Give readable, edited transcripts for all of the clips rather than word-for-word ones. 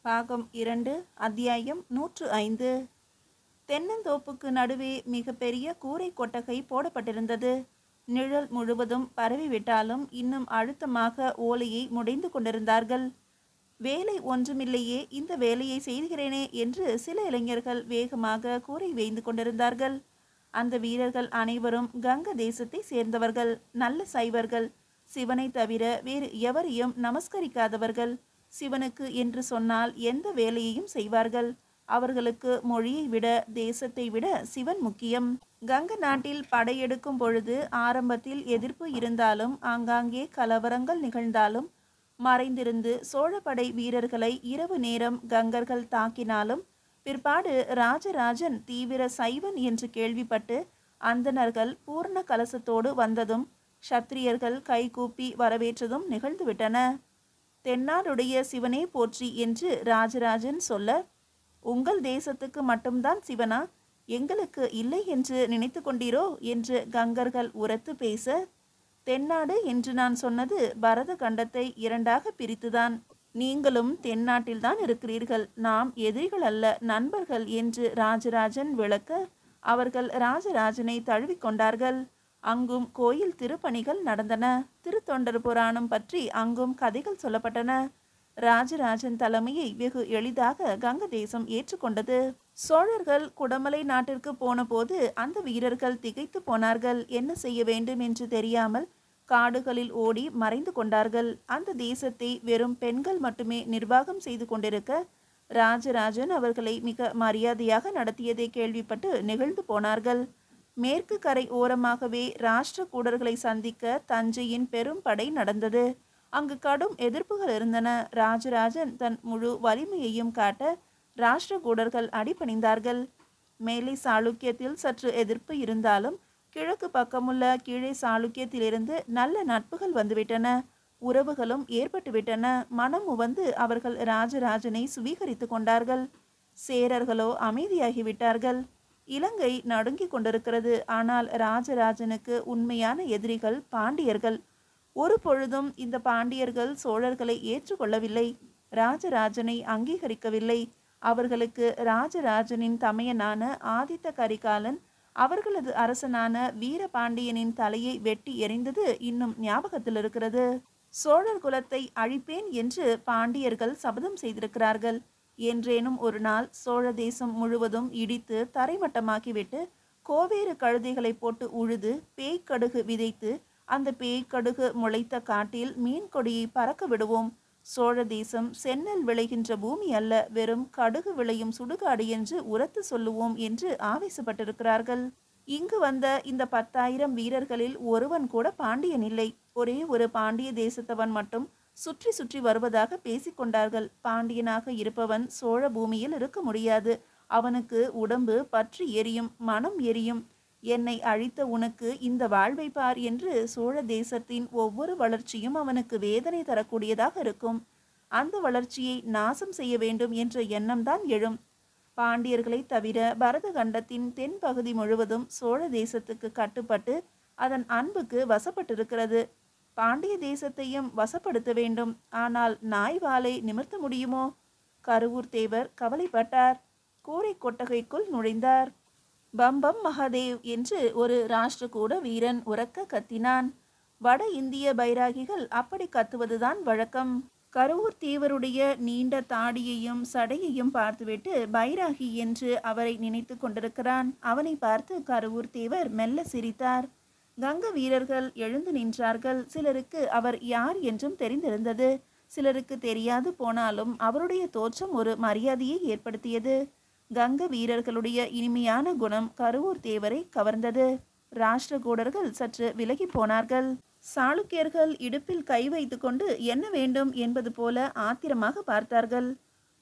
பாகம் 2 அத்தியாயம் 105. தென்னந்தோப்புக்கு நடுவே மிகப்பெரிய கூரை கொட்டகை போடப்பட்டிருந்தது. நிழல் முழுவதும் பரவிவிட்டாலும் இன்னும் அழுத்தமாக ஓலையை முடைந்து கொண்டிருந்தார்கள். வேலை ஒன்றுமில்லையே, இந்த வேலையை செய்கிறேனே என்று சில இளைஞர்கள் வேகமாக கூரை வேய்ந்து கொண்டிருந்தார்கள். அந்த வீரர்கள் அனைவரும் கங்க தேசத்தை சேர்ந்தவர்கள், நல்ல சைவர்கள், சிவனை தவிர வேறு எவரையும் நமஸ்கரிக்காதவர்கள். சிவனுக்கு என்று சொன்னால் எந்த வேலையையும் செய்வார்கள். அவர்களுக்கு மொழியை விட தேசத்தை விட சிவன் முக்கியம். கங்க நாட்டில் படையெடுக்கும் பொழுது ஆரம்பத்தில் எதிர்ப்பு இருந்தாலும் ஆங்காங்கே கலவரங்கள் நிகழ்ந்தாலும் மறைந்திருந்து சோழப்படை வீரர்களை இரவு நேரம் கங்கர்கள் தாக்கினாலும் பிற்பாடு ராஜராஜன் தீவிர சைவன் என்று கேள்விப்பட்டு அந்தணர்கள் பூர்ண கலசத்தோடு வந்ததும் க்ஷத்திரியர்கள் கைகூப்பி வரவேற்றதும் நிகழ்ந்துவிட்டன. தென்னாடுடைய சிவனே போற்றி என்று ராஜராஜன் சொல்ல, உங்கள் தேசத்துக்கு மட்டும்தான் சிவனா, எங்களுக்கு இல்லை என்று நினைத்து கொண்டீரோ என்று கங்கர்கள் உரத்து பேச, தென்னாடு என்று நான் சொன்னது பரத கண்டத்தை இரண்டாக பிரித்துதான். நீங்களும் தென்னாட்டில்தான் இருக்கிறீர்கள், நாம் எதிரிகள் அல்ல, நண்பர்கள் என்று ராஜராஜன் விளக்க, அவர்கள் ராஜராஜனை தழுவிக்கொண்டார்கள். அங்கும் கோயில் திருப்பணிகள் நடந்தன. திருத்தொண்டர் புராணம் பற்றி அங்கும் கதைகள் சொல்லப்பட்டன. ராஜராஜன் தலைமையை வெகு எளிதாக கங்க தேசம் ஏற்றுக்கொண்டது. சோழர்கள் குடமலை நாட்டிற்கு போன போது அந்த வீரர்கள் திகைத்து போனார்கள். என்ன செய்ய வேண்டும் என்று தெரியாமல் காடுகளில் ஓடி மறைந்து கொண்டார்கள். அந்த தேசத்தை வெறும் பெண்கள் மட்டுமே நிர்வாகம் செய்து கொண்டிருக்க ராஜராஜன் அவர்களை மிக மரியாதையாக நடத்தியதை கேள்விப்பட்டு நெகிழ்ந்து போனார்கள். மேற்கு கரை ஓரமாகவே ராஷ்டிரகூடர்களை சந்திக்க தஞ்சையின் பெரும் படை நடந்தது. அங்கு கடும் எதிர்ப்புகள் இருந்தன. ராஜராஜன் தன் முழு வலிமையையும் காட்ட ராஷ்டிரகூடர்கள் அடிபணிந்தார்கள். மேலே சாளுக்கியத்தில் சற்று எதிர்ப்பு இருந்தாலும் கிழக்கு பக்கமுள்ள கீழே சாளுக்கியத்திலிருந்து நல்ல நட்புகள் வந்துவிட்டன. உறவுகளும் ஏற்பட்டுவிட்டன. மனம் உவந்து அவர்கள் ராஜராஜனை சுவீகரித்து கொண்டார்கள். சேரர்களோ அமைதியாகிவிட்டார்கள். இலங்கை நடுங்கிக் கொண்டிருக்கிறது. ஆனால் ராஜராஜனுக்கு உண்மையான எதிரிகள் பாண்டியர்கள். ஒரு பொழுதும் இந்த பாண்டியர்கள் சோழர்களை ஏற்றுக்கொள்ளவில்லை, ராஜராஜனை அங்கீகரிக்கவில்லை. அவர்களுக்கு ராஜராஜனின் தமையனான ஆதித்த கரிகாலன் அவர்களது அரசனான வீரபாண்டியனின் தலையை வெட்டி எறிந்தது இன்னும் ஞாபகத்தில் இருக்கிறது. சோழர் குலத்தை அழிப்பேன் என்று பாண்டியர்கள் சபதம் செய்திருக்கிறார்கள். என்றேனும் ஒரு நாள் சோழ தேசம் முழுவதும் இடித்து தரைமட்டமாக்கிவிட்டு கோவேறு கழுதைகளை போட்டு உழுது பேய்க்கடுகு விதைத்து அந்த பேய்க்கடுகு முளைத்த காட்டில் மீன் கொடியை பறக்க விடுவோம். சோழ தேசம் செந்நெல் விளைகின்ற பூமி அல்ல, வெறும் கடுகு விளையும் சுடுகாடு என்று உரத்து சொல்லுவோம் என்று ஆவேசப்பட்டிருக்கிறார்கள். இங்கு வந்த இந்த 10,000 வீரர்களில் ஒருவன் கூட பாண்டியன் இல்லை. ஒரே ஒரு பாண்டிய தேசத்தவன் மட்டும் சுற்றி சுற்றி வருவதாக பேசிக்கொண்டார்கள். பாண்டியனாக இருப்பவன் சோழ பூமியில் இருக்க முடியாது. அவனுக்கு உடம்பு பற்றி எரியும், மனம் எரியும். என்னை அழித்த உனக்கு இந்த வாழ்வை பார் என்று சோழ தேசத்தின் ஒவ்வொரு வளர்ச்சியும் அவனுக்கு வேதனை தரக்கூடியதாக இருக்கும். அந்த வளர்ச்சியை நாசம் செய்ய வேண்டும் என்ற எண்ணம்தான் எழும். பாண்டியர்களை தவிர பரத கண்டத்தின் தென் பகுதி முழுவதும் சோழ தேசத்துக்கு கட்டுப்பட்டு அதன் அன்புக்கு வசப்பட்டிருக்கிறது. பாண்டிய தேசத்தையும் வசப்படுத்த வேண்டும். ஆனால் நாய் வாலை நிமிர்த்த முடியுமோ? கருவூர் தேவர் கவலைப்பட்டார். கூரை கொட்டகைக்குள் நுழைந்தார். பம்பம் மகாதேவ் என்று ஒரு ராஷ்டிரகூட வீரன் உரக்க கத்தினான். வட இந்திய பைராகிகள் அப்படி கத்துவதுதான் வழக்கம். கருவூர் தேவருடைய நீண்ட தாடியையும் சடையையும் பார்த்துவிட்டு பைராகி என்று அவரை நினைத்து கொண்டிருக்கிறான். அவனை பார்த்து கருவூர் தேவர் மெல்ல சிரித்தார். கங்க வீரர்கள் எழுந்து நின்றார்கள். சிலருக்கு அவர் யார் என்றும் தெரிந்திருந்தது, சிலருக்கு தெரியாது போனாலும் அவருடைய தோற்றம் ஒரு மரியாதையை ஏற்படுத்தியது. கங்க வீரர்களுடைய இனிமையான குணம் கருவூர் தேவரை கவர்ந்தது. ராஷ்டிரகூடர்கள் சற்று விலகி போனார்கள். சாளுக்கியர்கள் இடுப்பில் கை வைத்து கொண்டு என்ன வேண்டும் என்பது போல ஆத்திரமாக பார்த்தார்கள்.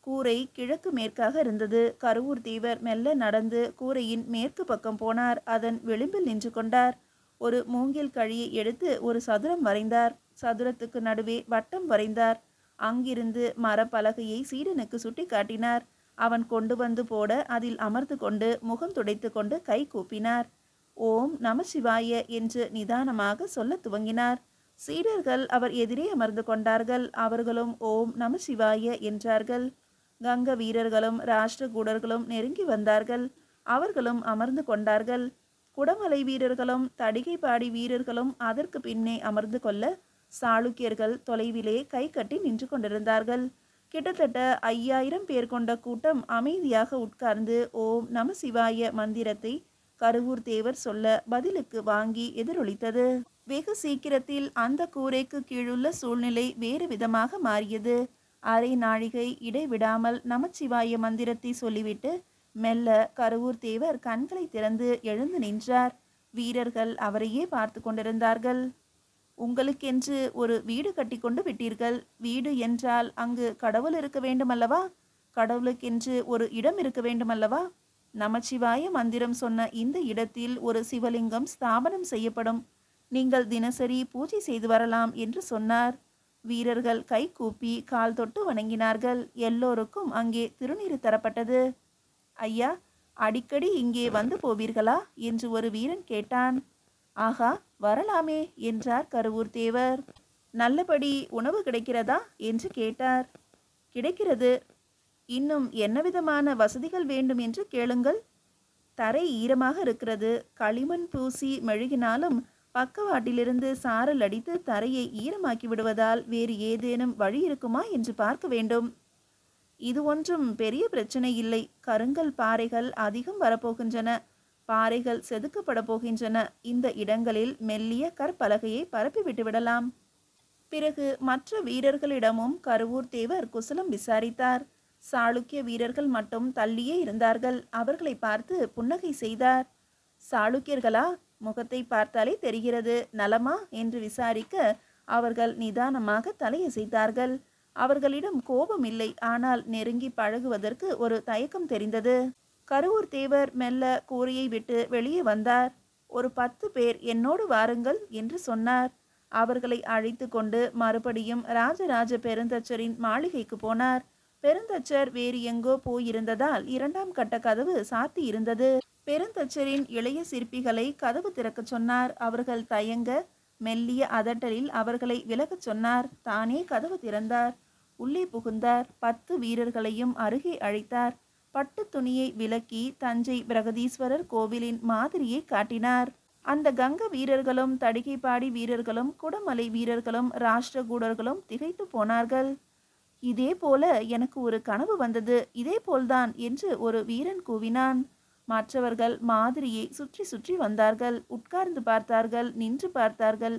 கூரை கிழக்கு மேற்காக இருந்தது. கருவூர் தேவர் மெல்ல நடந்து கூரையின் மேற்கு பக்கம் போனார். அதன் விளிம்பில் நின்று கொண்டார். ஒரு மூங்கில் கழியை எடுத்து ஒரு சதுரம் வரைந்தார். சதுரத்துக்கு நடுவே வட்டம் வரைந்தார். அங்கிருந்து மரப்பலகையை சீடனுக்கு சுட்டி காட்டினார். அவன் கொண்டு வந்து போட அதில் அமர்ந்து கொண்டு முகம் துடைத்து கொண்டு கை கூப்பினார். ஓம் நமசிவாய என்று நிதானமாக சொல்ல துவங்கினார். சீடர்கள் அவர் எதிரே அமர்ந்து கொண்டார்கள். அவர்களும் ஓம் நமசிவாய என்றார்கள். கங்க வீரர்களும் ராஷ்டிரகூடர்களும் நெருங்கி வந்தார்கள். அவர்களும் அமர்ந்து கொண்டார்கள். குடமலை வீரர்களும் தடிகைப்பாடி வீரர்களும் அதற்கு பின்னே அமர்ந்து கொள்ள சாளுக்கியர்கள் தொலைவிலே கை கட்டி நின்று கொண்டிருந்தார்கள். கிட்டத்தட்ட 5000 பேர் கொண்ட கூட்டம் அமைதியாக உட்கார்ந்து ஓம் நம சிவாய மந்திரத்தை கருவூர் தேவர் சொல்ல பதிலுக்கு வாங்கி எதிரொலித்தது. வெகு சீக்கிரத்தில் அந்த கூரைக்கு கீழுள்ள சூழ்நிலை வேறு விதமாக மாறியது. அரை நாழிகை இடைவிடாமல் நமச்சிவாய மந்திரத்தை சொல்லிவிட்டு மெல்ல கருவூர் தேவர் கண்களை திறந்து எழுந்து நின்றார். வீரர்கள் அவரையே பார்த்து கொண்டிருந்தார்கள். உங்களுக்கென்று ஒரு வீடு கட்டி கொண்டு விட்டீர்கள். வீடு என்றால் அங்கு கடவுள் இருக்க வேண்டுமல்லவா? கடவுளுக்கென்று ஒரு இடம் இருக்க வேண்டுமல்லவா? நமச்சிவாய மந்திரம் சொன்ன இந்த இடத்தில் ஒரு சிவலிங்கம் ஸ்தாபனம் செய்யப்படும். நீங்கள் தினசரி பூஜை செய்து வரலாம் என்று சொன்னார். வீரர்கள் கை கூப்பி கால் தொட்டு வணங்கினார்கள். எல்லோருக்கும் அங்கே திருநீறு தரப்பட்டது. ஐயா, அடிக்கடி இங்கே வந்து போவீர்களா என்று ஒரு வீரன் கேட்டான். ஆகா, வரலாமே என்றார் கருவூர் தேவர். நல்லபடி உணவு கிடைக்கிறதா என்று கேட்டார். கிடைக்கிறது. இன்னும் என்ன விதமான வசதிகள் வேண்டும் என்று கேளுங்கள். தரை ஈரமாக இருக்கிறது. களிமண் பூசி மெழுகினாலும் பக்கவாட்டிலிருந்து சாரல் அடித்து தரையை ஈரமாக்கி விடுவதால் வேறு ஏதேனும் வழி இருக்குமா என்று பார்க்க வேண்டும். இது ஒன்றும் பெரிய பிரச்சனை இல்லை. கருங்கல் பாறைகள் அதிகம் வரப்போகின்றன. பாறைகள் செதுக்கப்பட போகின்றன. இந்த இடங்களில் மெல்லிய கற்பலகையை பரப்பிவிட்டு விடலாம். பிறகு மற்ற வீரர்களிடமும் கருவூர் தேவர் குசலம் விசாரித்தார். சாளுக்கிய வீரர்கள் மட்டும் தள்ளியே இருந்தார்கள். அவர்களை பார்த்து புன்னகை செய்தார். சாளுக்கியர்களா? முகத்தை பார்த்தாலே தெரிகிறது. நலமா என்று விசாரிக்க அவர்கள் நிதானமாக தலையசைத்தார்கள். அவர்களிடம் கோபம் இல்லை. ஆனால் நெருங்கி பழகுவதற்கு ஒரு தயக்கம் தெரிந்தது. கருவூர் தேவர் மெல்ல கூரையை விட்டு வெளியே வந்தார். ஒரு 10 பேர் என்னோடு வாருங்கள் என்று சொன்னார். அவர்களை அழைத்து கொண்டு மறுபடியும் ராஜராஜ பெருந்தச்சரின் மாளிகைக்கு போனார். பெருந்தச்சர் வேறு எங்கோ போயிருந்ததால் 2ஆம் கட்ட கதவு சாத்தி இருந்தது. பெருந்தச்சரின் இளைய சிற்பிகளை கதவு திறக்கச் சொன்னார். அவர்கள் தயங்க மெல்லிய அதட்டலில் அவர்களை விலகச் சொன்னார். தானே கதவு திறந்தார். உள்ளே புகுந்தார். 10 வீரர்களையும் அருகே அழைத்தார். பட்டு துணியை விலக்கி தஞ்சை பிரகதீஸ்வரர் கோவிலின் மாதிரியை காட்டினார். அந்த கங்க வீரர்களும் தடிகைப்பாடி வீரர்களும் குடமலை வீரர்களும் ராஷ்டிரகூடர்களும் திகைத்து போனார்கள். இதே போல எனக்கு ஒரு கனவு வந்தது, இதே போல்தான் என்று ஒரு வீரன் கூவினான். மற்றவர்கள் மாதிரியை சுற்றி சுற்றி வந்தார்கள். உட்கார்ந்து பார்த்தார்கள், நின்று பார்த்தார்கள்,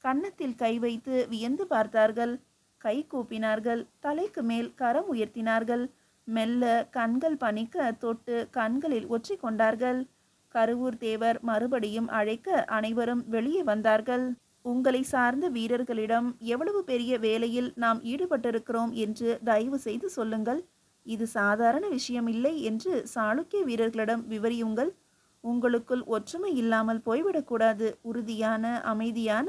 கன்னத்தில் கை வைத்து வியந்து பார்த்தார்கள், கை கூப்பினார்கள், தலைக்கு மேல் கரம் உயர்த்தினார்கள். மெல்ல கண்கள் பனிக்க தொட்டு கண்களில் ஒற்றி கொண்டார்கள். கருவூர் தேவர் மறுபடியும் அழைக்க அனைவரும் வெளியே வந்தார்கள். உங்களை சார்ந்த வீரர்களிடம் எவ்வளவு பெரிய வேலையில் நாம் ஈடுபட்டிருக்கிறோம் என்று தயவு செய்து சொல்லுங்கள். இது சாதாரண விஷயம் இல்லை என்று சாளுக்கிய வீரர்களிடம் விவரியுங்கள். உங்களுக்குள் ஒற்றுமை இல்லாமல் போய்விடக்கூடாது. உறுதியான, அமைதியான,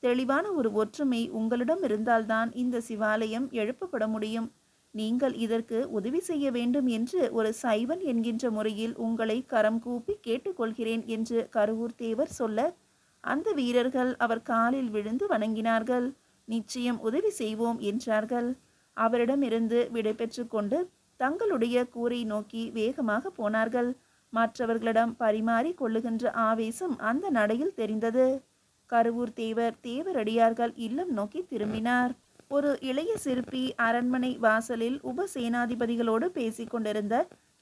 தெளிவான ஒரு ஒற்றுமை உங்களிடம் இருந்தால்தான் இந்த சிவாலயம் எழுப்பப்பட முடியும். நீங்கள் இதற்கு உதவி செய்ய வேண்டும் என்று ஒரு சைவன் என்கின்ற முறையில் உங்களை கரம் கூப்பி கேட்டுக்கொள்கிறேன் என்று கருவூர் தேவர் சொல்ல அந்த வீரர்கள் அவர் காலில் விழுந்து வணங்கினார்கள். நிச்சயம் உதவி செய்வோம் என்றார்கள். அவரிடமிருந்து விடைபெற்று கொண்டு தங்களுடைய கூரை நோக்கி வேகமாக போனார்கள். மற்றவர்களிடம் பரிமாறி கொள்ளுகின்ற ஆவேசம் அந்த நடையில் தெரிந்தது. கருவூர் தேவர் தேவரடியார்கள் இல்லம் நோக்கி திரும்பினார். ஒரு இளைய சிற்பி அரண்மனை வாசலில் உபசேனாதிபதிகளோடு பேசிக் கொண்டிருந்த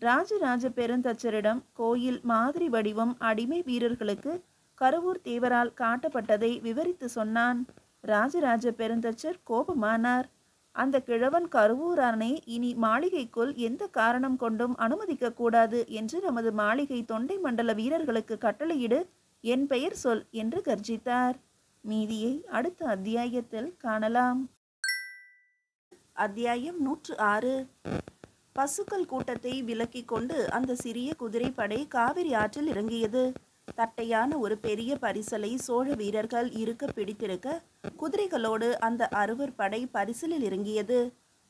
ராஜராஜ பெருந்தச்சரிடம் கோயில் மாதிரி வடிவம் அடிமை வீரர்களுக்கு கருவூர் தேவரால் காட்டப்பட்டதை விவரித்து சொன்னான். ராஜராஜ பெருந்தச்சர் கோபமானார். அந்த கிழவன் கருவூரானை இனி மாளிகைக்குள் எந்த காரணம் கொண்டும் அனுமதிக்க கூடாது என்று நமது மாளிகை தொண்டை மண்டல வீரர்களுக்கு கட்டளையிடு. என் பெயர் சொல் என்று கர்ஜித்தார். மீதியை அடுத்த அத்தியாயத்தில் காணலாம். அத்தியாயம் 106. பசுக்கள் கூட்டத்தை விலக்கி கொண்டு அந்த சிறிய குதிரைப்படை காவிரி ஆற்றில் இறங்கியது. தட்டையான ஒரு பெரிய பரிசலை சோழ வீரர்கள் இருக்க பிடித்திருக்க குதிரைகளோடு அந்த அறுவர் படை பரிசலில் இறங்கியது.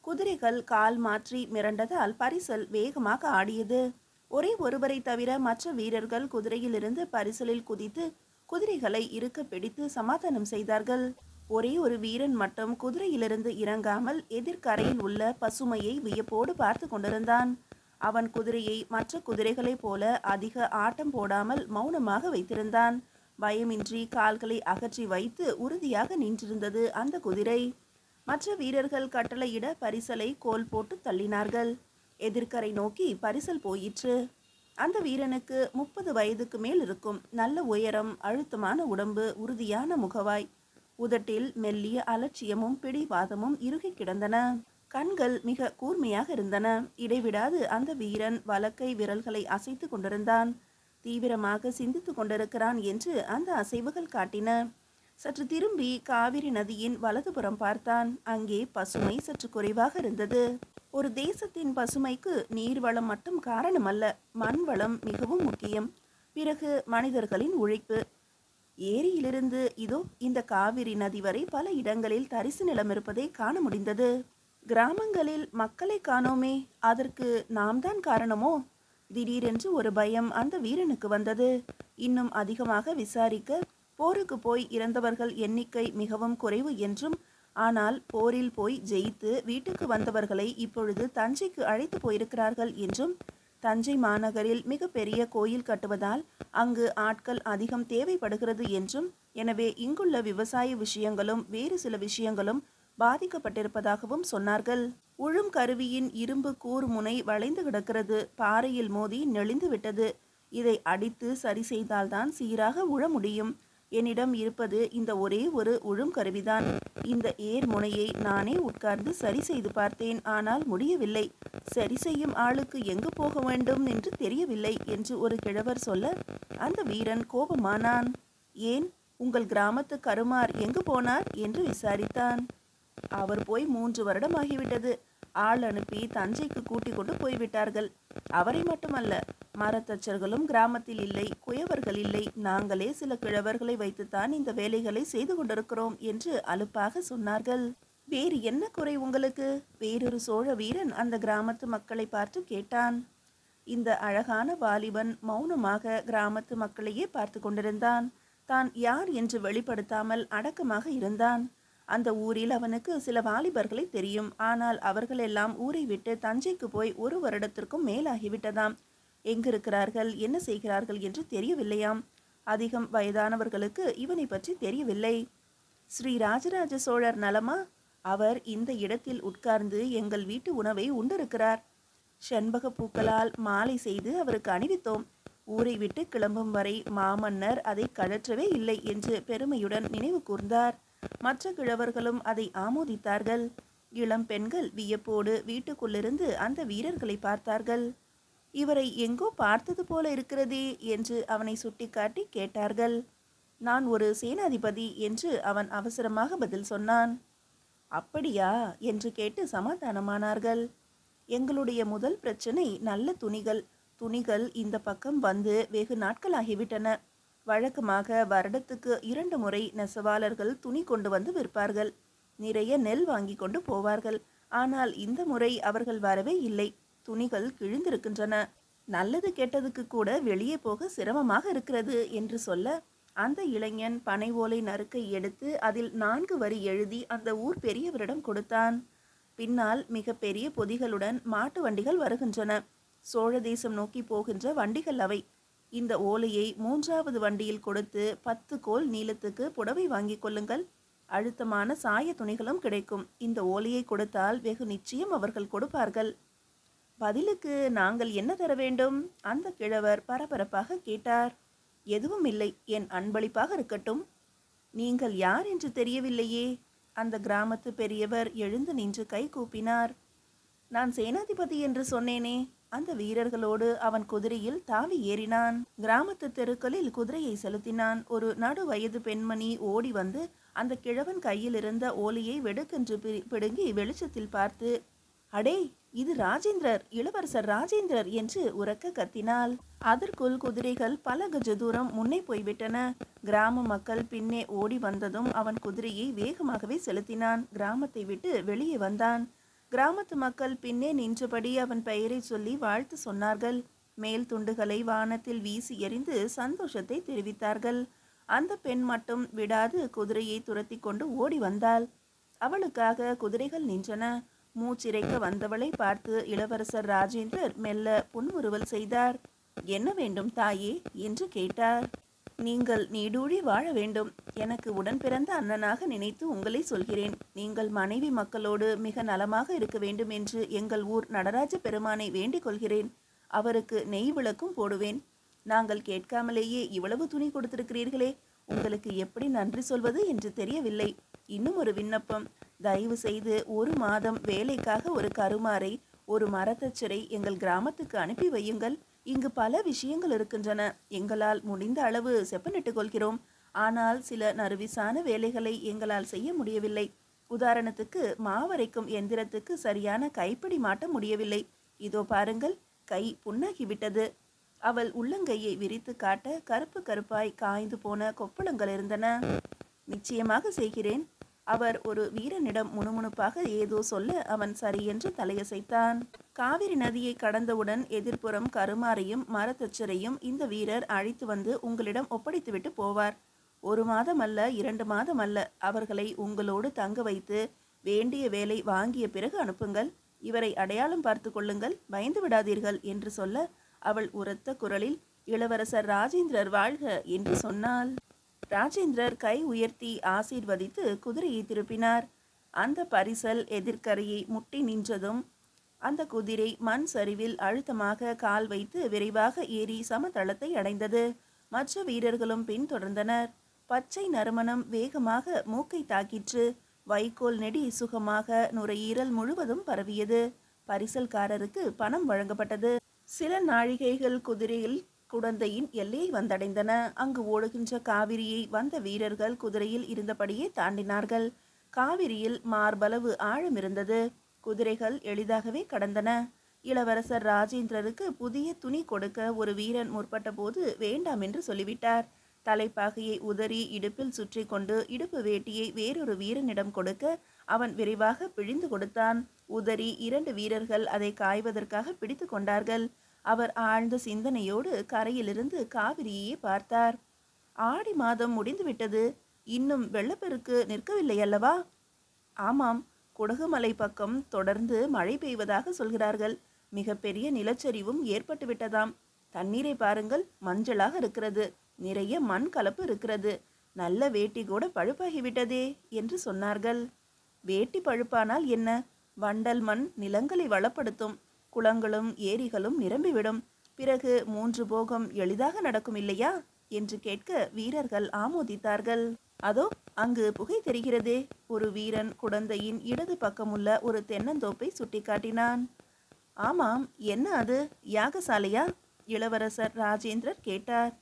குதிரைகள் கால் மாற்றி மிரண்டதால் பரிசல் வேகமாக ஆடியது. ஒரே ஒருவரை தவிர மற்ற வீரர்கள் குதிரையிலிருந்து பரிசலில் குதித்து குதிரைகளை இருக்க பிடித்து சமாதானம் செய்தார்கள். ஒரே ஒரு வீரன் மட்டும் குதிரையிலிருந்து இறங்காமல் எதிர்கரையில் உள்ள பசுமையை வியப்போடு பார்த்து கொண்டிருந்தான். அவன் குதிரையை மற்ற குதிரைகளைப் போல அதிக ஆட்டம் போடாமல் மௌனமாக வைத்திருந்தான். பயமின்றி கால்களை அகற்றி வைத்து உறுதியாக நின்றிருந்தது அந்த குதிரை. மற்ற வீரர்கள் கட்டளையிட பரிசலை கோல் போட்டு தள்ளினார்கள். எதிர்க்கரை நோக்கி பரிசல் போயிற்று. அந்த வீரனுக்கு 30 வயதுக்கு மேல் இருக்கும். நல்ல உயரம், அழுத்தமான உடம்பு, உறுதியான முகவாய். உதட்டில் மெல்லிய அலட்சியமும் பிடிவாதமும் இறுகி கிடந்தன. கண்கள் மிக கூர்மையாக இருந்தன. இடைவிடாது அந்த வீரன் வலக்கை விரல்களை அசைத்து கொண்டிருந்தான். தீவிரமாக சிந்தித்து கொண்டிருக்கிறான் என்று அந்த அசைவுகள் காட்டின. சற்று திரும்பி காவிரி நதியின் வலதுபுறம் பார்த்தான். அங்கே பசுமை சற்று குறைவாக இருந்தது. ஒரு தேசத்தின் பசுமைக்கு நீர்வளம் மட்டும் காரணமல்ல, மண் வளம் மிகவும் முக்கியம். பிறகு மனிதர்களின் உழைப்பு. ஏரியிலிருந்து இதோ இந்த காவிரி நதி வரை பல இடங்களில் தரிசு நிலம் இருப்பதை காண முடிந்தது. கிராமங்களில் மக்களை காணோமே, அதற்கு நாம் தான் காரணமோ? திடீரென்று ஒரு பயம் அந்த வீரனுக்கு வந்தது. இன்னும் அதிகமாக விசாரிக்க, போருக்கு போய் இறந்தவர்கள் எண்ணிக்கை மிகவும் குறைவு என்றும், ஆனால் போரில் போய் ஜெயித்து வீட்டுக்கு வந்தவர்களை இப்பொழுது தஞ்சைக்கு அழைத்து போயிருக்கிறார்கள் என்றும், தஞ்சை மாநகரில் மிக பெரிய கோயில் கட்டுவதால் அங்கு ஆட்கள் அதிகம் தேவைப்படுகிறது என்றும், எனவே இங்குள்ள விவசாய விஷயங்களும் வேறு சில விஷயங்களும் பாதிக்கப்பட்டிருப்பதாகவும் சொன்னார்கள். உழும் கருவியின் இரும்பு கூர்முனை வளைந்து கிடக்கிறது. பாறையில் மோதி நெளிந்து விட்டது. இதை அடித்து சரி செய்தால்தான் சீராக உழ முடியும். என்னிடம் இருப்பது இந்த ஒரே ஒரு உழும் கருவிதான். இந்த ஏர் முனையை நானே உட்கார்ந்து சரி செய்து பார்த்தேன். ஆனால் முடியவில்லை. சரி செய்யும் ஆளுக்கு எங்கு போக வேண்டும் என்று தெரியவில்லை என்று ஒரு கிழவர் சொல்ல, அந்த வீரன் கோபமானான். ஏன், உங்கள் கிராமத்து கருமார் எங்கு போனார் என்று விசாரித்தான். அவர் போய் 3 வருடம் ஆகிவிட்டது. ஆள் அனுப்பி தஞ்சைக்கு கூட்டிக் கொண்டு போய்விட்டார்கள். அவரை மட்டுமல்ல, மரத்தச்சர்களும் கிராமத்தில் இல்லை, குயவர்கள் இல்லை. நாங்களே சில கிழவர்களை வைத்துத்தான் இந்த வேலைகளை செய்து கொண்டிருக்கிறோம் என்று அலுப்பாக சொன்னார்கள். வேறு என்ன குறை உங்களுக்கு? வேறொரு சோழ வீரன் அந்த கிராமத்து மக்களை பார்த்து கேட்டான். இந்த அழகான வாலிபன் மௌனமாக கிராமத்து மக்களையே பார்த்து கொண்டிருந்தான். தான் யார் என்று வெளிப்படுத்தாமல் அடக்கமாக இருந்தான். அந்த ஊரில் அவனுக்கு சில வாலிபர்களை தெரியும். ஆனால் அவர்களெல்லாம் ஊரை விட்டு தஞ்சைக்கு போய் 1 வருடத்திற்கும் மேலாகிவிட்டதாம். எங்கிருக்கிறார்கள், என்ன செய்கிறார்கள் என்று தெரியவில்லையாம். அதிகம் வயதானவர்களுக்கு இவனை பற்றி தெரியவில்லை. ஸ்ரீ ராஜராஜ சோழர் நலமா? அவர் இந்த இடத்தில் உட்கார்ந்து எங்கள் வீட்டு உணவை உண்டிருக்கிறார். செண்பக பூக்களால் மாலை செய்து அவருக்கு அணிவித்தோம். ஊரை விட்டு கிளம்பும் வரை மாமன்னர் அதை கழற்றவே இல்லை என்று பெருமையுடன் நினைவு கூர்ந்தார். மற்ற கிழவர்களும் அதை ஆமோதித்தார்கள். இளம் பெண்கள் வியப்போடு வீட்டுக்குள்ளிருந்து அந்த வீரர்களை பார்த்தார்கள். இவரை எங்கோ பார்த்தது போல இருக்கிறதே என்று அவனை சுட்டிக்காட்டி கேட்டார்கள். நான் ஒரு சேனாதிபதி என்று அவன் அவசரமாக பதில் சொன்னான். அப்படியா என்று கேட்டு சமாதானமானார்கள். எங்களுடைய முதல் பிரச்சனை நல்ல துணிகள். துணிகள் இந்த பக்கம் வந்து வெகு நாட்களாகிவிட்டன. வழக்கமாக வருடத்துக்கு 2 முறை நெசவாளர்கள் துணி கொண்டு வந்து விற்பார்கள். நிறைய நெல் வாங்கி கொண்டு போவார்கள். ஆனால் இந்த முறை அவர்கள் வரவே இல்லை. துணிகள் கிழிந்திருக்கின்றன. நல்லது கெட்டதுக்கு கூட வெளியே போக சிரமமாக இருக்கிறது என்று சொல்ல, அந்த இளைஞன் பனை ஓலை நறுக்கை எடுத்து அதில் 4 வரி எழுதி அந்த ஊர் பெரியவரிடம் கொடுத்தான். பின்னால் மிக பெரிய பொதிகளுடன் மாட்டு வண்டிகள் வருகின்றன. சோழ தேசம் நோக்கி போகின்ற வண்டிகள் அவை. இந்த ஓலையை 3வது வண்டியில் கொடுத்து 10 கோல் நீளத்துக்கு புடவை வாங்கி கொள்ளுங்கள். அழுத்தமான சாய துணிகளும் கிடைக்கும். இந்த ஓலையை கொடுத்தால் வெகு நிச்சயம் அவர்கள் கொடுப்பார்கள். பதிலுக்கு நாங்கள் என்ன தர வேண்டும்? அந்த கிழவர் பரபரப்பாக கேட்டார். எதுவும் இல்லை, என் அன்பளிப்பாக இருக்கட்டும். நீங்கள் யார் என்று தெரியவில்லையே. அந்த கிராமத்து பெரியவர் எழுந்து நின்று கை கூப்பினார். நான் சேனாதிபதி என்று சொன்னேனே. அந்த வீரர்களோடு அவன் குதிரையில் தாவி ஏறினான். கிராமத்து தெருக்களில் குதிரையை செலுத்தினான். ஒரு நடு வயது பெண்மணி ஓடி வந்து அந்த கிழவன் கையில் இருந்த ஓலையை வெடுக்கென்று பிடுங்கி வெளிச்சத்தில் பார்த்து, அடே, இது ராஜேந்திரர், இளவரசர் ராஜேந்திரர் என்று உரக்க கத்தினாள். அதற்குள் குதிரைகள் பல கஜ தூரம் முன்னே போய்விட்டன. கிராம மக்கள் பின்னே ஓடி வந்ததும் அவன் குதிரையை வேகமாகவே செலுத்தினான். கிராமத்தை விட்டு வெளியே வந்தான். கிராமத்து மக்கள் பின்னே நின்றபடி அவன் பெயரை சொல்லி வாழ்த்து சொன்னார்கள். மேல் துண்டுகளை வானத்தில் வீசி எறிந்து சந்தோஷத்தை தெரிவித்தார்கள். அந்த பெண் மட்டும் விடாது குதிரையை துரத்தி கொண்டு ஓடி வந்தாள். அவளுக்காக குதிரைகள் நின்றன. மூச்சிறைக்க வந்தவளை பார்த்து இளவரசர் ராஜேந்திரர் மெல்ல புன்முறுவல் செய்தார். என்ன வேண்டும் தாயே என்று கேட்டார். நீங்கள் நீடூழி வாழ வேண்டும். எனக்கு உடன் பிறந்த அண்ணனாக நினைத்து உங்களை சொல்கிறேன். நீங்கள் மனைவி மக்களோடு மிக நலமாக இருக்க வேண்டும் என்று எங்கள் ஊர் நடராஜ பெருமானை வேண்டிக் கொள்கிறேன். அவருக்கு நெய் விளக்கும் போடுவேன். நாங்கள் கேட்காமலேயே இவ்வளவு துணி கொடுத்திருக்கிறீர்களே, உங்களுக்கு எப்படி நன்றி சொல்வது என்று தெரியவில்லை. இன்னும் ஒரு விண்ணப்பம். தயவு செய்து 1 மாதம் வேலைக்காக ஒரு கருமாரை, ஒரு மரத்தச்சரை எங்கள் கிராமத்துக்கு அனுப்பி வையுங்கள். இங்கு பல விஷயங்கள் இருக்கின்றன. எங்களால் முடிந்த அளவு செப்பனிட்டுக் கொள்கிறோம். ஆனால் சில நறுவிசான வேலைகளை எங்களால் செய்ய முடியவில்லை. உதாரணத்துக்கு மாவரைக்கும் எந்திரத்துக்கு சரியான கைப்பிடி மாட்ட முடியவில்லை. இதோ பாருங்கள், கை புண்ணாகிவிட்டது. அவள் உள்ளங்கையை விரித்து காட்ட கருப்பு கருப்பாய் காய்ந்து போன கொப்பளங்கள் இருந்தன. நிச்சயமாக செய்கிறேன். அவர் ஒரு வீரனிடம் முணுமுணுப்பாக ஏதோ சொல்ல அவன் சரியென்று தலையசைத்தான். காவிரி நதியை கடந்தவுடன் எதிர்ப்புறம் கருமாரையும் மரத்தச்சரையும் இந்த வீரர் அழைத்து வந்து உங்களிடம் ஒப்படைத்துவிட்டு போவார். 1 மாதம் அல்ல, 2 மாதம் அல்ல. அவர்களை உங்களோடு தங்க வைத்து வேண்டிய வேலை வாங்கிய பிறகு அனுப்புங்கள். இவரை அடையாளம் பார்த்து கொள்ளுங்கள், பயந்து விடாதீர்கள் என்று சொல்ல அவள் உரத்த குரலில் இளவரசர் ராஜேந்திரர் வாழ்க என்று சொன்னாள். ராஜேந்திரர் கை உயர்த்தி ஆசீர்வதித்து குதிரையை திருப்பினார். அந்த பரிசல் எதிர்க்கரையை முட்டி நின்றதும் அந்த குதிரை மண் சரிவில் அழுத்தமாக கால் வைத்து விரைவாக ஏறி சமதளத்தை அடைந்தது. மற்ற வீரர்களும் பின்தொடர்ந்தனர். பச்சை நறுமணம் வேகமாக மூக்கை தாக்கிற்று. வைக்கோல் நெடி சுகமாக நுரையீரல் முழுவதும் பரவியது. பரிசல்காரருக்கு பணம் வழங்கப்பட்டது. சில நாழிகைகள் குதிரையில் குடந்தையின் எல்லையை வந்தடைந்தன. அங்கு ஓடுகின்ற காவிரியை வந்த வீரர்கள் குதிரையில் இருந்தபடியே தாண்டினார்கள். காவிரியில் மார்பளவு ஆழம் இருந்தது. குதிரைகள் எளிதாகவே கடந்தன. இளவரசர் ராஜேந்திரருக்கு புதிய துணி கொடுக்க ஒரு வீரன் முற்பட்ட போது வேண்டாம் என்று சொல்லிவிட்டார். தலைப்பாகையை உதறி இடுப்பில் சுற்றி கொண்டு இடுப்பு வேட்டியை வேறொரு வீரனிடம் கொடுக்க அவன் விரைவாக பிழிந்து கொடுத்தான். உதறி 2 வீரர்கள் அதை காய்வதற்காக பிடித்து கொண்டார்கள். அவர் ஆழ்ந்த சிந்தனையோடு கரையிலிருந்து காவிரியையே பார்த்தார். ஆடி மாதம் முடிந்துவிட்டது. இன்னும் வெள்ளப்பெருக்கு நிற்கவில்லை அல்லவா? ஆமாம், குடகுமலை பக்கம் தொடர்ந்து மழை பெய்வதாக சொல்கிறார்கள். மிக பெரிய நிலச்சரிவும் ஏற்பட்டு விட்டதாம். தண்ணீரை பாருங்கள், மஞ்சளாக இருக்கிறது. நிறைய மண் கலப்பு இருக்கிறது. நல்ல வேட்டி கூட பழுப்பாகிவிட்டதே என்று சொன்னார்கள். வேட்டி பழுப்பானால் என்ன? வண்டல் மண் நிலங்களை வளப்படுத்தும். குளங்களும் ஏரிகளும் நிரம்பிவிடும். பிறகு 3 போகம் எளிதாக நடக்கும் இல்லையா என்று கேட்க வீரர்கள் ஆமோதித்தார்கள். அதோ அங்கு புகை தெரிகிறதே. ஒரு வீரன் குடந்தையின் இடது பக்கமுள்ள ஒரு தென்னந்தோப்பை சுட்டிக்காட்டினான். ஆமாம், என்ன அது? யாகசாலையா? இளவரசர் ராஜேந்திரர் கேட்டார்.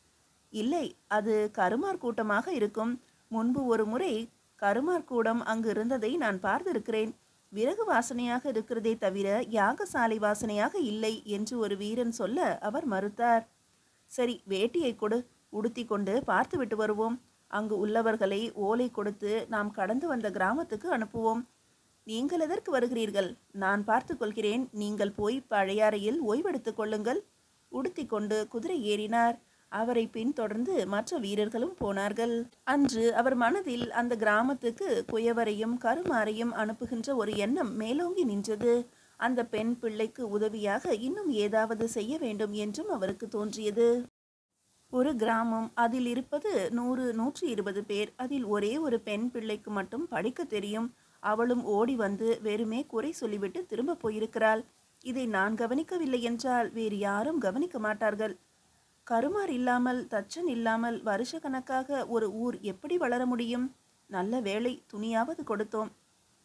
இல்லை, அது கருமார் கூட்டமாக இருக்கும். முன்பு ஒரு முறை கருமார் கூடம் அங்கு இருந்ததை நான் பார்த்திருக்கிறேன். விறகு வாசனையாக இருக்கிறதே தவிர யாகசாலை வாசனையாக இல்லை என்று ஒரு வீரன் சொல்ல அவர் மறுத்தார். சரி, வேட்டியை கொடு, உடுத்தி கொண்டு பார்த்து விட்டு வருவோம். அங்கு உள்ளவர்களை ஓலை கொடுத்து நாம் கடந்து வந்த கிராமத்துக்கு அனுப்புவோம். நீங்கள் எதற்கு வருகிறீர்கள்? நான் பார்த்து கொள்கிறேன். நீங்கள் போய் பழையாறையில் ஓய்வெடுத்து கொள்ளுங்கள். உடுத்தி கொண்டு குதிரை ஏறினார். அவரை பின்தொடர்ந்து மற்ற வீரர்களும் போனார்கள். அன்று அவர் மனதில் அந்த கிராமத்துக்கு குயவரையும் கருமாரையும் அனுப்புகின்ற ஒரு எண்ணம் மேலோங்கி நின்றது. அந்த பெண் பிள்ளைக்கு உதவியாக இன்னும் ஏதாவது செய்ய வேண்டும் என்றும் அவருக்கு தோன்றியது. ஒரு கிராமம், அதில் இருப்பது 100-120 பேர். அதில் ஒரே ஒரு பெண் பிள்ளைக்கு மட்டும் படிக்க தெரியும். அவளும் ஓடி வந்து வெறுமே குறை சொல்லிவிட்டு திரும்ப போயிருக்கிறாள். இதை நான் கவனிக்கவில்லை என்றால் வேறு யாரும் கவனிக்க மாட்டார்கள். கருமார் இல்லாமல், தச்சன் இல்லாமல் வருஷ கணக்காக ஒரு ஊர் எப்படி வளர முடியும்? நல்ல வேளை, துணியாவது கொடுத்தோம்.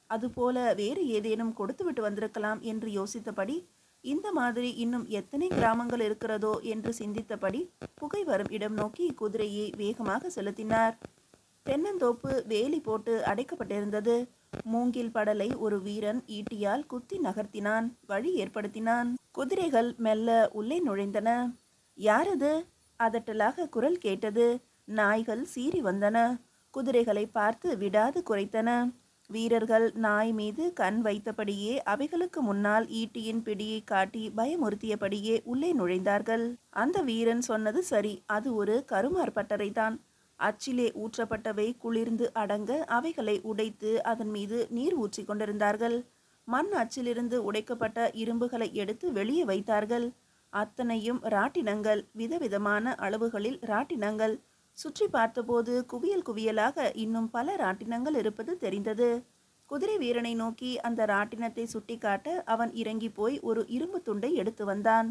அதுபோல வேறு ஏதேனும் கொடுத்து விட்டு வந்திருக்கலாம் என்று யோசித்தபடி, இந்த மாதிரி இன்னும் எத்தனை கிராமங்கள் இருக்கிறதோ என்று சிந்தித்தபடி புகை வரும் இடம் நோக்கி குதிரையை வேகமாக செலுத்தினார். தென்னந்தோப்பு வேலி போட்டு அடைக்கப்பட்டிருந்தது. மூங்கில் படலை ஒரு வீரன் ஈட்டியால் குத்தி நகர்த்தினான், வழி ஏற்படுத்தினான். குதிரைகள் மெல்ல உள்ளே நுழைந்தன. யாரது? அதட்டலாக குரல் கேட்டது. நாய்கள் சீறி வந்தன. குதிரைகளை பார்த்து விடாது குறைத்தன. வீரர்கள் நாய் மீது கண் வைத்தபடியே அவைகளுக்கு முன்னால் ஈட்டியின் பிடியை காட்டி பயமுறுத்தியபடியே உள்ளே நுழைந்தார்கள். அந்த வீரன் சொன்னது சரி, அது ஒரு கருமார் பட்டறைதான். அச்சிலே ஊற்றப்பட்டவை குளிர்ந்து அடங்க அவைகளை உடைத்து அதன் மீது நீர் ஊற்றி கொண்டிருந்தார்கள். மண் அச்சிலிருந்து உடைக்கப்பட்ட இரும்புகளை எடுத்து வெளியே வைத்தார்கள். அத்தனையும் ராட்டினங்கள், விதவிதமான அளவுகளில் ராட்டினங்கள். சுற்றி பார்த்தபோது குவியல் குவியலாக இன்னும் பல ராட்டினங்கள் இருப்பது தெரிந்தது. குதிரை வீரனை நோக்கி அந்த ராட்டினத்தை சுட்டிக்காட்ட அவன் இறங்கி போய் ஒரு இரும்பு துண்டை எடுத்து வந்தான்.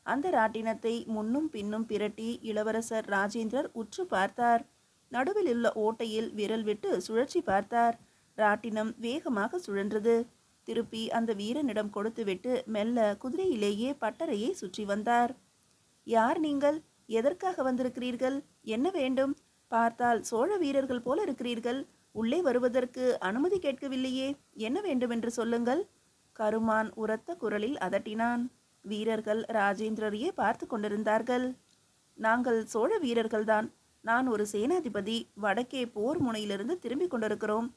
அந்த ராட்டினத்தை முன்னும் பின்னும் பிரட்டி இளவரசர் ராஜேந்திரர் உற்று பார்த்தார். நடுவில் உள்ள ஓட்டையில் விரல் விட்டு சுழற்சி பார்த்தார். ராட்டினம் வேகமாக சுழன்றது. திருப்பி அந்த வீரனிடம் கொடுத்துவிட்டு மெல்ல குதிரையிலேயே பட்டறையை சுற்றி வந்தார். யார் நீங்கள்? எதற்காக வந்திருக்கிறீர்கள்? என்ன வேண்டும்? பார்த்தால் சோழ வீரர்கள் போல இருக்கிறீர்கள். உள்ளே வருவதற்கு அனுமதி கேட்கவில்லையே. என்ன வேண்டுமென்று சொல்லுங்கள். கருமான் உரத்த குரலில் அதட்டினான். வீரர்கள் ராஜேந்திரரையே பார்த்து கொண்டிருந்தார்கள். நாங்கள் சோழ வீரர்கள்தான். நான் ஒரு சேனாதிபதி. வடக்கே போர் முனையிலிருந்து திரும்பிக் கொண்டிருக்கிறோம்.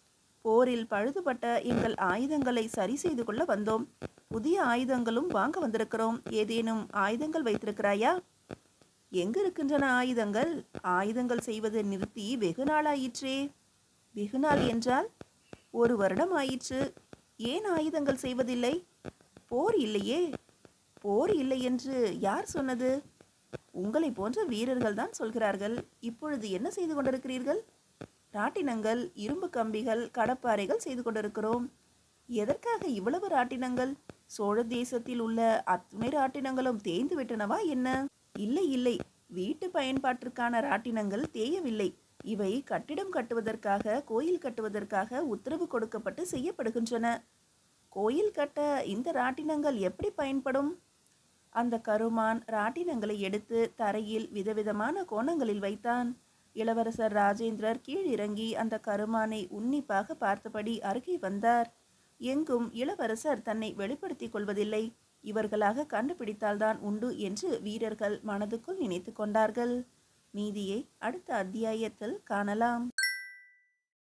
போரில் பழுதுபட்ட எங்கள் ஆயுதங்களை சரி செய்து கொள்ள வந்தோம். புதிய ஆயுதங்களும் வாங்க வந்திருக்கிறோம். ஏதேனும் ஆயுதங்கள் வைத்திருக்கிறாயா? எங்கு இருக்கின்றன ஆயுதங்கள்? ஆயுதங்கள் செய்வது நிறுத்தி வெகு நாளாயிற்றே. வெகு நாள் என்றால் 1 வருடம் ஆயிற்று. ஏன் ஆயுதங்கள் செய்வதில்லை? போர் இல்லையே. போர் இல்லை என்று யார் சொன்னது? உங்களை போன்ற வீரர்கள் தான் சொல்கிறார்கள். இப்பொழுது என்ன செய்து கொண்டிருக்கிறீர்கள்? ராட்டினங்கள், இரும்பு கம்பிகள், கடப்பாறைகள் செய்து கொண்டிருக்கிறோம். எதற்காக இவ்வளவு ராட்டினங்கள்? சோழ தேசத்தில் உள்ள அத்துணை ராட்டினங்களும் தேய்ந்து விட்டனவா என்ன? இல்லை இல்லை, வீட்டு பயன்பாட்டிற்கான ராட்டினங்கள் தேயவில்லை. இவை கட்டிடம் கட்டுவதற்காக, கோயில் கட்டுவதற்காக உத்தரவு கொடுக்கப்பட்டு செய்யப்படுகின்றன. கோயில் கட்ட இந்த ராட்டினங்கள் எப்படி பயன்படும்? அந்த கருமான் ராட்டினங்களை எடுத்து தரையில் விதவிதமான கோணங்களில் வைத்தான். இளவரசர் ராஜேந்திரர் கீழிறங்கி அந்த கருமானை உன்னிப்பாக பார்த்தபடி அருகே வந்தார். எங்கும் இளவரசர் தன்னை வெளிப்படுத்திக் கொள்வதில்லை. இவர்களாக கண்டுபிடித்தால்தான் உண்டு என்று வீரர்கள் மனதுக்குள் நினைத்து கொண்டார்கள். மீதியை அடுத்த அத்தியாயத்தில் காணலாம்.